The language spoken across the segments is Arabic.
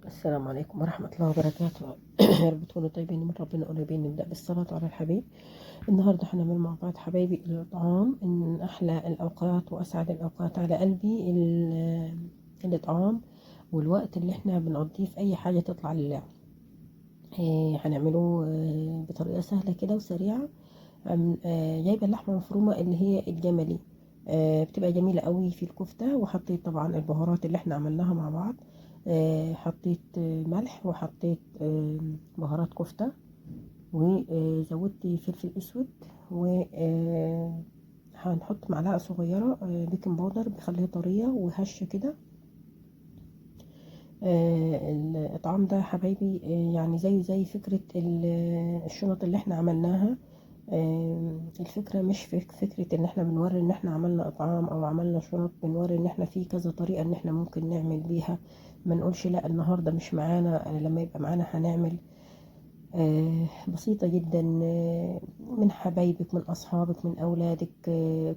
السلام عليكم ورحمة الله وبركاته. يا رب تكونوا طيبين من ربنا قريبين. نبدأ بالصلاة على الحبيب. النهاردة هنعمل مع بعض حبايبي الإطعام من أحلى الأوقات وأسعد الأوقات على قلبي. الإطعام والوقت اللي احنا بنقضيه في أي حاجة تطلع لله. هنعمله بطريقة سهلة كده وسريعة. جايبة اللحمة المفرومة اللي هي الجملي. بتبقى جميلة قوي في الكفتة. وحطيت طبعا البهارات اللي احنا عملناها مع بعض. حطيت ملح، وحطيت بهارات كفتة، وزودت فلفل اسود، و هنحط معلقة صغيرة بيكنج باودر بيخليها طرية وهشة كده. الطعام ده حبايبي يعني زي فكرة الشنط اللي احنا عملناها. الفكرة مش فكرة ان احنا بنوري ان احنا عملنا اطعام او عملنا شنط، بنوري ان احنا في كذا طريقة ان احنا ممكن نعمل بيها. ما نقولش لا النهاردة مش معانا، لما يبقى معانا هنعمل. بسيطة جدا. من حبايبك، من أصحابك، من أولادك.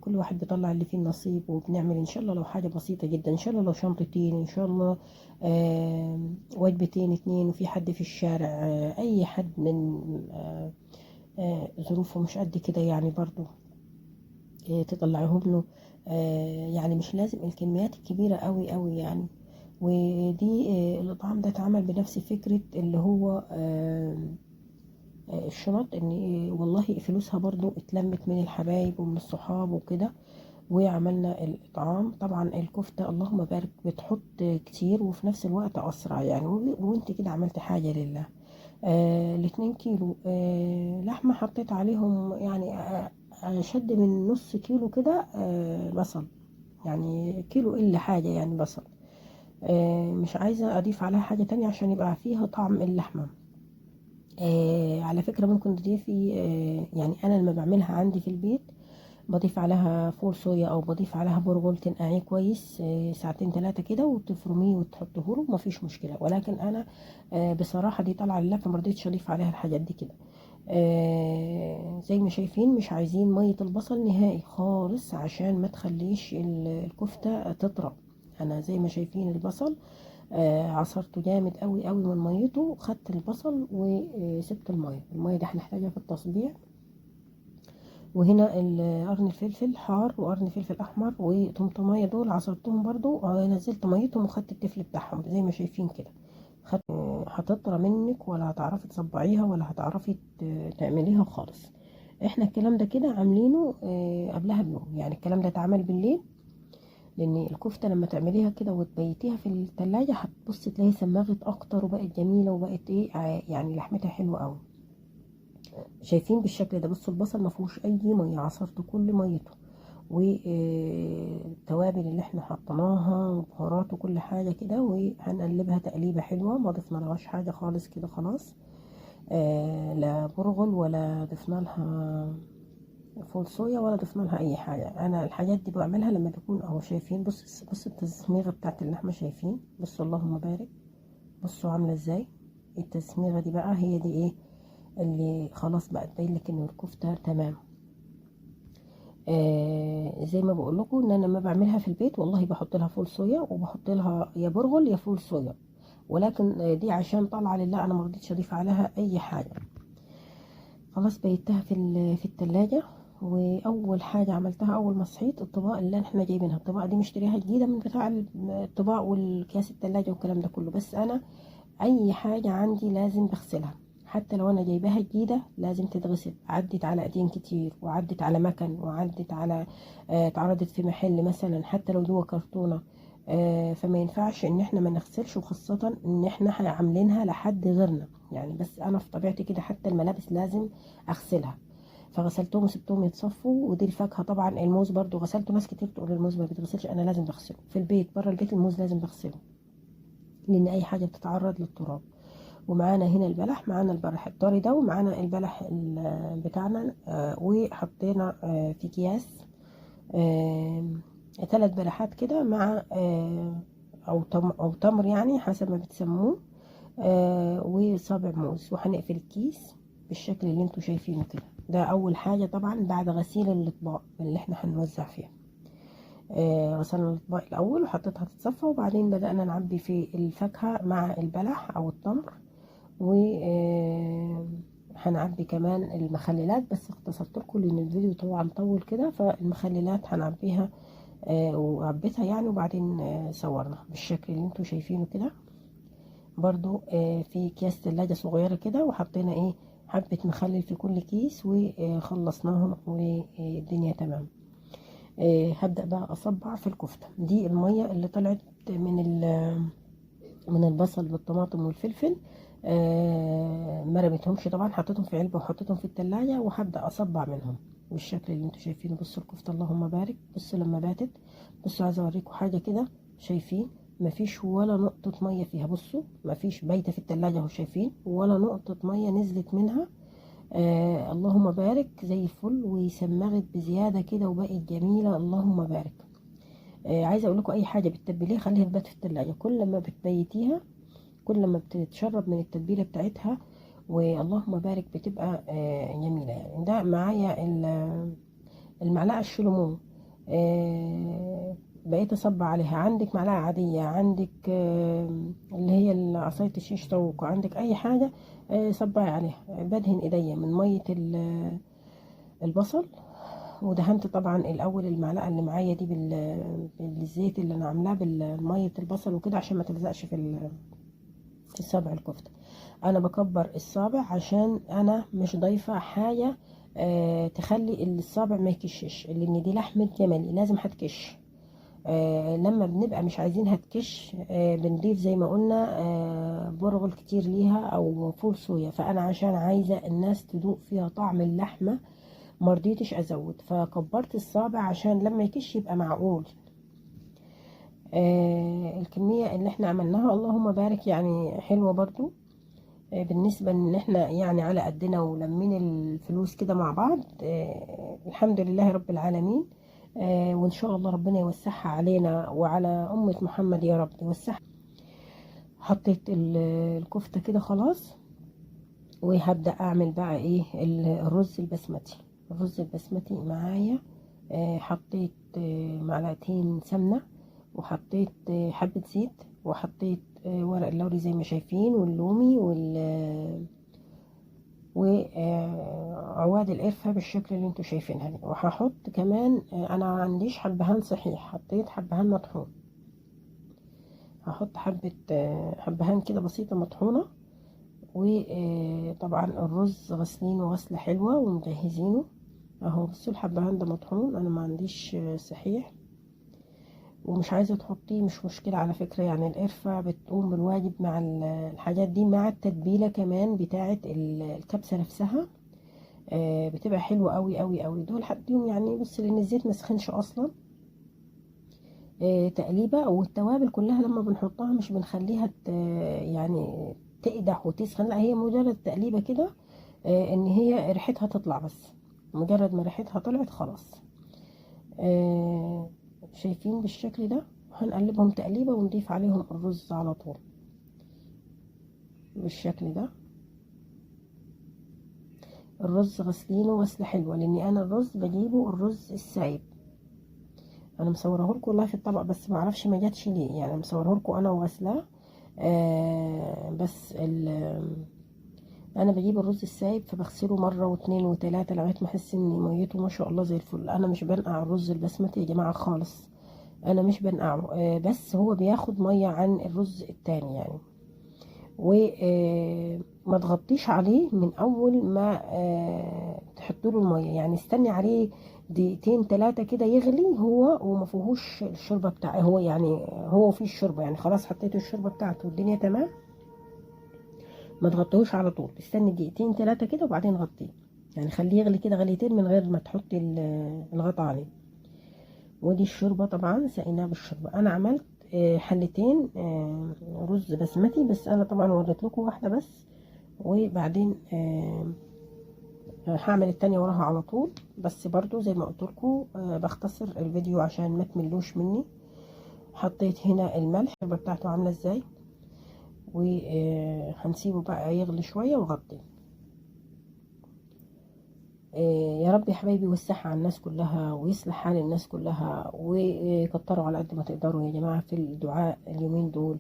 كل واحد بيطلع اللي فيه النصيب، وبنعمل إن شاء الله لو حاجة بسيطة جدا، إن شاء الله لو شنطتين، إن شاء الله وجبتين اتنين، وفي حد في الشارع أي حد من ظروفه مش قد كده يعني برضو تطلعهم له. يعني مش لازم الكميات الكبيرة قوي قوي يعني. ودي الإطعام ده اتعمل بنفس فكرة اللي هو الشنط، ان والله فلوسها برضو اتلمت من الحبايب ومن الصحاب وكده. وعملنا الاطعام. طبعا الكفتة اللهم بارك بتحط كتير وفي نفس الوقت اسرع يعني، وانت كده عملت حاجة لله. الاتنين كيلو لحمة حطيت عليهم يعني شد من نص كيلو كده بصل. يعني كيلو الا حاجة يعني بصل. مش عايزة اضيف عليها حاجة تانية عشان يبقى فيها طعم اللحمة. على فكرة ممكن تضيفي يعني أنا لما بعملها عندي في البيت بضيف عليها فول صويا، أو بضيف عليها برغل تنقعيه كويس ساعتين ثلاثة كده وتفرميه وتحطيه له، مفيش مشكلة. ولكن أنا بصراحة دي طالعة لله فمرضيتش أضيف عليها الحاجات دي كده. زي ما شايفين مش عايزين مية البصل نهائي خالص عشان ما تخليش الكفتة تطرى. أنا زي ما شايفين البصل عصرته جامد قوي قوي من ميته، خدت البصل وسبت المية دي هنحتاجها في التصبيع. وهنا قرن الفلفل حار وقرن فلفل احمر وطماطمية دول عصرتهم برضو، نزلت ميتهم وخدت التفل بتاعهم زي ما شايفين كده. خدت هتطرى منك ولا هتعرفي تصبعيها ولا هتعرفي تعمليها خالص. احنا الكلام ده كده عاملينه قبلها بيوم، يعني الكلام ده اتعمل بالليل. لان الكفته لما تعمليها كده وتبيتيها في التلاجة هتبص تلاقي سماغت اكتر وبقت جميله وبقت ايه يعني لحمتها حلوه قوي. شايفين بالشكل ده؟ بصوا البصل ما فيهوش اي ميه، عصرت كل ميته. والتوابل اللي احنا حطيناها وبهارات وكل حاجه كده، وهنقلبها تقليبه حلوه. ما ضفنا لهاش حاجه خالص كده خلاص. لا برغل ولا ضفنا لها فول صويا ولا ضفنا لها اي حاجه. انا الحاجات دي بعملها لما بكون اهو شايفين. بص التسميغه بتاعت اللحمه شايفين؟ بصوا اللهم بارك. بصوا عامله ازاي التسميغه دي بقى. هي دي ايه اللي خلاص بقى تبين لك ان الكفته تمام. زي ما بقول لكم ان انا لما بعملها في البيت والله بحط لها فول صويا وبحط لها يا برغل يا فول صويا. ولكن دي عشان طالعه لله انا ما رضيتش اضيف عليها اي حاجه. خلاص بيتها في التلاجة. واول حاجه عملتها اول ما صحيت الطباق اللي احنا جايبينها، الطباق دي مشتريها جديده من بتاع الطباق والكياس التلاجة والكلام ده كله. بس انا اي حاجه عندي لازم بغسلها. حتى لو انا جايباها جديده لازم تتغسل. عدت على ايدين كتير وعدت على مكن وعدت على اتعرضت في محل مثلا حتى لو جوه كرتونه. فما ينفعش ان احنا ما نغسلش، وخاصه ان احنا عاملينها لحد غيرنا يعني. بس انا في طبيعتي كده حتى الملابس لازم اغسلها. فغسلتهم وسبتهم يتصفوا. ودي الفاكهه طبعا الموز برضو غسلته. ناس كتير تقول الموز ما بيتغسلش، انا لازم بغسله في البيت. بره البيت الموز لازم بغسله لان اي حاجه بتتعرض للتراب. ومعانا هنا البلح، معانا البلح الطري ده، ومعانا البلح بتاعنا وحطينا في اكياس 3 بلحات كده مع او تمر يعني حسب ما بتسموه. وصابع موز. وهنقفل الكيس بالشكل اللي انتوا شايفينه كده. ده اول حاجه طبعا بعد غسيل الاطباق اللي احنا هنوزع فيها. غسلنا الاطباق الاول وحطيتها تتصفى، وبعدين بدأنا نعبي في الفاكهة مع البلح او التمر، و هنعبي كمان المخللات، بس اختصرت لكم لان الفيديو طبعا طول كده. فالمخللات هنعبيها وعبيتها يعني، وبعدين صورنا بالشكل اللي انتوا شايفينه كده. برضو في اكياس تلاجة صغيرة كده، وحطينا حبة مخلل في كل كيس وخلصناهم والدنيا تمام. هبدأ بقى اصبع في الكفتة دي. المية اللي طلعت من البصل والطماطم والفلفل ما رميتهمش طبعا، حطيتهم في علبة وحطيتهم في التلاجة، وهبدأ اصبع منهم بالشكل اللي انتوا شايفينه. بصوا الكفتة اللهم بارك، بصوا لما باتت. بصوا عايزة اوريكم حاجة كده، شايفين مفيش ولا نقطة مية فيها. بصوا مفيش بايتة في التلاجة اهو، شايفين ولا نقطة مية نزلت منها. اللهم بارك، زي الفل، وسمغت بزيادة كده وبقت جميلة، اللهم بارك. عايزة اقول لكم اي حاجة بتتبليها خليها تبات في التلاجة، كل ما بتبيتيها كل ما بتتشرب من التتبيلة بتاعتها، واللهم بارك بتبقى جميلة يعني. ده معايا المعلقة الشلومون، بقيت اصب عليها. عندك معلقة عادية، عندك اللي هي عصاية الشيش طاووق، عندك اي حاجة صبعي عليها. بدهن ايديا من مية البصل، ودهنت طبعا الاول المعلقة اللي معايا دي بالزيت اللي انا عاملاه بالمية البصل وكده، عشان ما تلزقش في الصابع الكفتة. انا بكبر الصابع عشان انا مش ضايفة حاجة تخلي الصابع ما يكشش، لان دي لحمة جملي لازم هتكش. لما بنبقى مش عايزينها تكش بنضيف زي ما قلنا برغل كتير ليها او فول صويا. فانا عشان عايزة الناس تدوق فيها طعم اللحمة مرضيتش ازود، فكبرت الصابع عشان لما يكش يبقى معقول. الكمية اللي احنا عملناها اللهم بارك يعني حلوة برضو. بالنسبة ان احنا يعني على قدنا ولمين الفلوس كده مع بعض. الحمد لله رب العالمين. وان شاء الله ربنا يوسعها علينا وعلى أمة محمد يا رب يوسعها. حطيت الكفتة كده خلاص، وهبدأ اعمل بقى الرز البسمتي. الرز البسمتي معايا حطيت معلقتين سمنة، وحطيت حبة زيت، وحطيت ورق اللوري زي ما شايفين، واللومي وعواد القرفة بالشكل اللي انتوا شايفينها دي. وهحط كمان انا ما عنديش حبهان صحيح، حطيت حبهان مطحون. هحط حبهان كده بسيطة مطحونة. وطبعا الرز غسلينه غسلة حلوة ومجهزينه اهو. بصوا الحبهان ده مطحون، انا ما عنديش صحيح. ومش عايزة تحطيه مش مشكلة على فكرة، يعني القرفة بتقوم بالواجب مع الحاجات دي، مع التتبيلة كمان بتاعة الكبسة نفسها. بتبقى حلوة قوي قوي قوي. دول حطيهم يعني بص، لان الزيت ما سخنش اصلا. تقليبة، والتوابل كلها لما بنحطها مش بنخليها يعني تقدح وتسخن، لا هي مجرد تقليبة كده ان هي ريحتها تطلع بس. مجرد ما ريحتها طلعت خلاص. شايفين بالشكل ده. هنقلبهم تقليبة ونضيف عليهم الرز على طول بالشكل ده. الرز غسلينه غسلة حلوة، لاني انا الرز بجيبه الرز السايب. انا مصوره لكم والله في الطبق، بس ما اعرفش ما جاتش ليه يعني. مصوره لكم انا وغسلاه بس انا بجيب الرز السايب، فبغسله مره واتنين وتلاته لغايه ما احس ان ميته ما شاء الله زي الفل. انا مش بنقع الرز البسمتي يا جماعه خالص، انا مش بنقعه بس هو بياخد ميه عن الرز التاني يعني. وما تغطيش عليه من اول ما تحط له الميه، يعني استني عليه دقيقتين ثلاثه كده يغلي هو، وما فيهوش الشوربه بتاعه هو، يعني هو فيه الشوربه يعني خلاص حطيته الشوربه بتاعته والدنيا تمام. ما تغطيهوش على طول، استني دقيقتين ثلاثه كده وبعدين غطيه، يعني خليه يغلي كده غليتين من غير ما تحطي الغطا عليه. ودي الشوربه طبعا سقيناها بالشوربه. انا عملت حلتين رز بسمتي، بس انا طبعا وريت لكم واحده بس، وبعدين هعمل التانية وراها على طول. بس برضو زي ما قلت لكم بختصر الفيديو عشان ما تملوش مني. حطيت هنا الملح بتاعته عامله ازاي، وهنسيبه بقى يغلي شويه وغطيه. يا رب يا حبايبي يوسعها على الناس كلها ويصلح حال الناس كلها، وكتروا على قد ما تقدروا يا جماعة في الدعاء اليومين دول.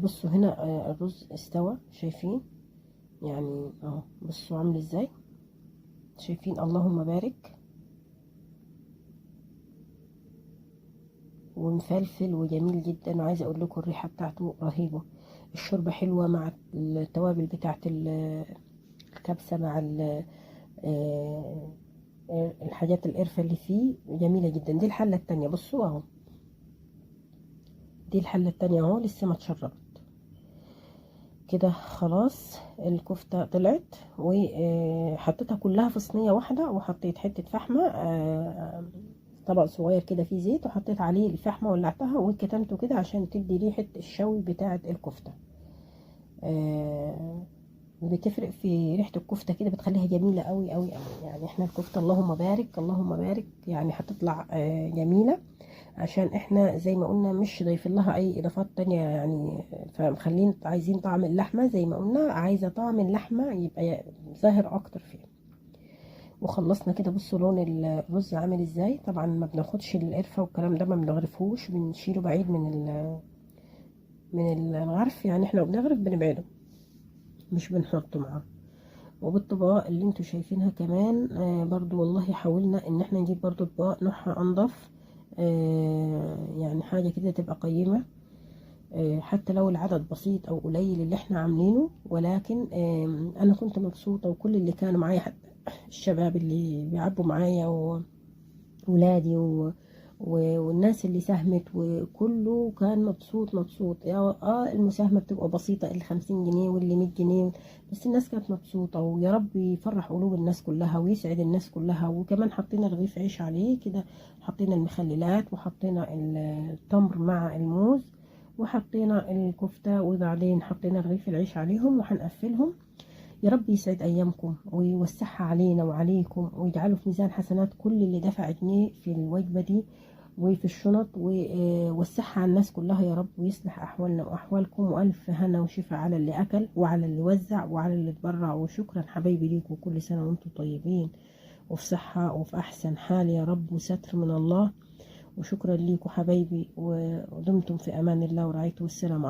بصوا هنا الرز استوى، شايفين يعني اهو، بصوا عامل ازاي، شايفين اللهم بارك، ومفلفل وجميل جدا. وعايزه اقول لكم الريحه بتاعته رهيبه، الشوربه حلوه مع التوابل بتاعت الكبسه مع آه، الحاجات القرفه اللي فيه جميله جدا. دي الحله التانية، بصوا اهو، دي الحله التانية اهو لسه ما اتشربت. كده خلاص الكفتة طلعت، وحطيتها كلها في صينية واحدة، وحطيت حتة فحمة، طبق صغير كده فيه زيت، وحطيت عليه الفحمة ولعتها وكتمته كده عشان تدي ريحة الشوي بتاعة الكفتة. بتفرق في ريحة الكفتة كده، بتخليها جميلة قوي قوي قوي. يعني احنا الكفتة اللهم بارك اللهم بارك يعني هتطلع جميلة، عشان احنا زي ما قلنا مش ضايفين لها اي اضافات تانية يعني. فمخلين عايزين طعم اللحمة، زي ما قلنا عايزة طعم اللحمة يبقى ظاهر اكتر فيه. وخلصنا كده، بصوا لون الرز عامل ازاي. طبعا ما بناخدش القرفة والكلام ده، ما بنغرفوش، بنشيله بعيد من الغرف يعني. احنا بنغرف بنبعده، مش بنحطه معاه. وبالطباق اللي انتوا شايفينها كمان برضو والله حاولنا ان احنا نجيب برضو اطباق نوعها انضف، يعني حاجة كده تبقى قيمة، حتى لو العدد بسيط او قليل اللي احنا عاملينه. ولكن انا كنت مبسوطة، وكل اللي كانوا معايا حتى الشباب اللي بيعبوا معايا وولادي والناس اللي ساهمت، وكله كان مبسوط مبسوط. المساهمة بتبقى بسيطة، ال50 جنيه واللي 100 جنيه، بس الناس كانت مبسوطة. ويا رب يفرح قلوب الناس كلها ويسعد الناس كلها. وكمان حطينا رغيف عيش عليه كده، حطينا المخللات، وحطينا التمر مع الموز، وحطينا الكفتة، وبعدين حطينا رغيف العيش عليهم وهنقفلهم. يا رب يسعد أيامكم ويوسعها علينا وعليكم، ويجعله في ميزان حسنات كل اللي دفع جنيه في الوجبة دي وفي الشنط، ويوسعها على الناس كلها يا رب، ويصلح أحوالنا وأحوالكم. وألف هنا وشفا على اللي أكل وعلى اللي وزع وعلى اللي اتبرع. وشكرا حبايبي ليكم، كل سنة وانتم طيبين وفي صحة وفي أحسن حال يا رب، وستر من الله. وشكرا ليكم حبايبي، ودمتم في أمان الله ورعايته، والسلام عليكم.